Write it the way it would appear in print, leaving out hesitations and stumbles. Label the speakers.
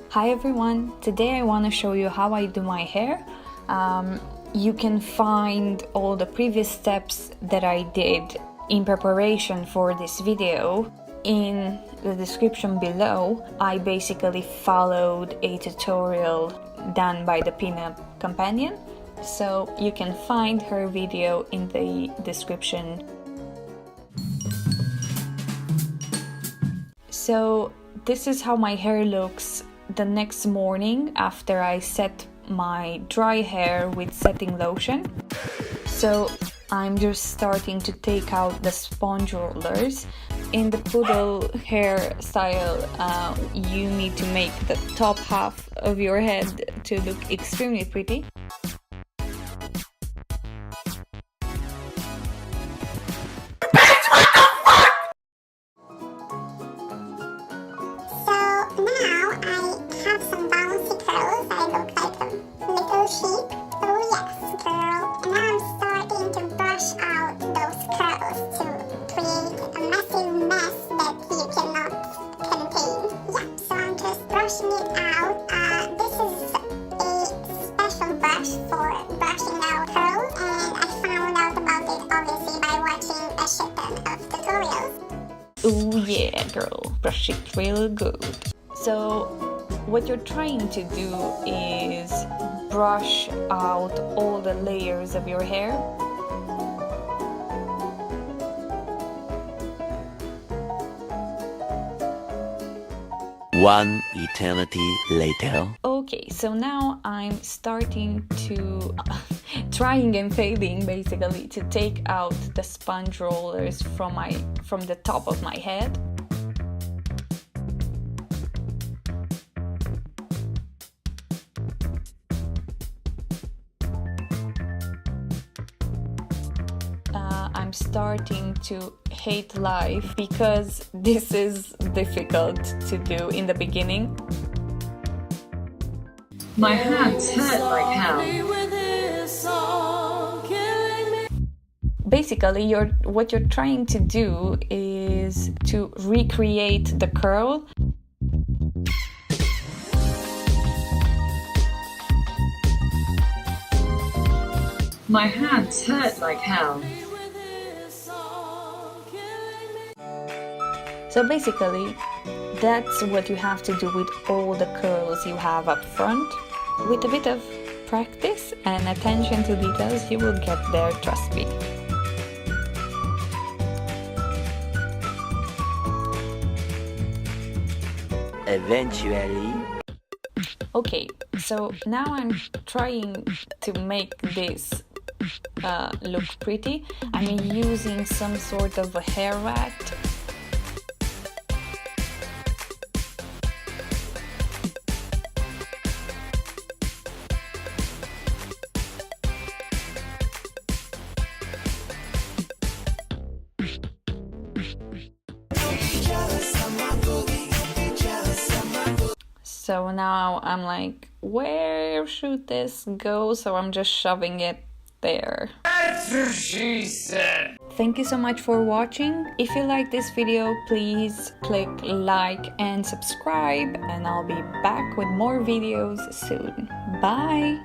Speaker 1: Hi everyone, today I want to show you how I do my hair. You can find all the previous steps that I did in preparation for this video in the description below. I basically followed a tutorial done by the Pinup Companion, so you can find her video in the description. So this is how my hair looks the next morning after I set my dry hair with setting lotion. So I'm just starting to take out the sponge rollers. In the poodle hairstyle, you need to make the top half of your head to look extremely pretty. Oh yeah, girl, brush it real good. So what you're trying to do is brush out all the layers of your hair.
Speaker 2: One eternity later.
Speaker 1: Okay, so now I'm starting to trying and failing basically to take out the sponge rollers from the top of my head. I'm starting to hate life because this is difficult to do in the beginning.
Speaker 3: My hands hurt like hell.
Speaker 1: Basically, what you're trying to do is to recreate the curl.
Speaker 3: My hands hurt like hell.
Speaker 1: So basically, that's what you have to do with all the curls you have up front. With a bit of practice and attention to details, you will get there, trust me.
Speaker 2: Eventually.
Speaker 1: Okay, so now I'm trying to make this look pretty. I'm using some sort of a hair rat. So now I'm like, where should this go? So I'm just shoving it there.
Speaker 4: That's what she said.
Speaker 1: Thank you so much for watching. If you like this video, please click like and subscribe, and I'll be back with more videos soon. Bye!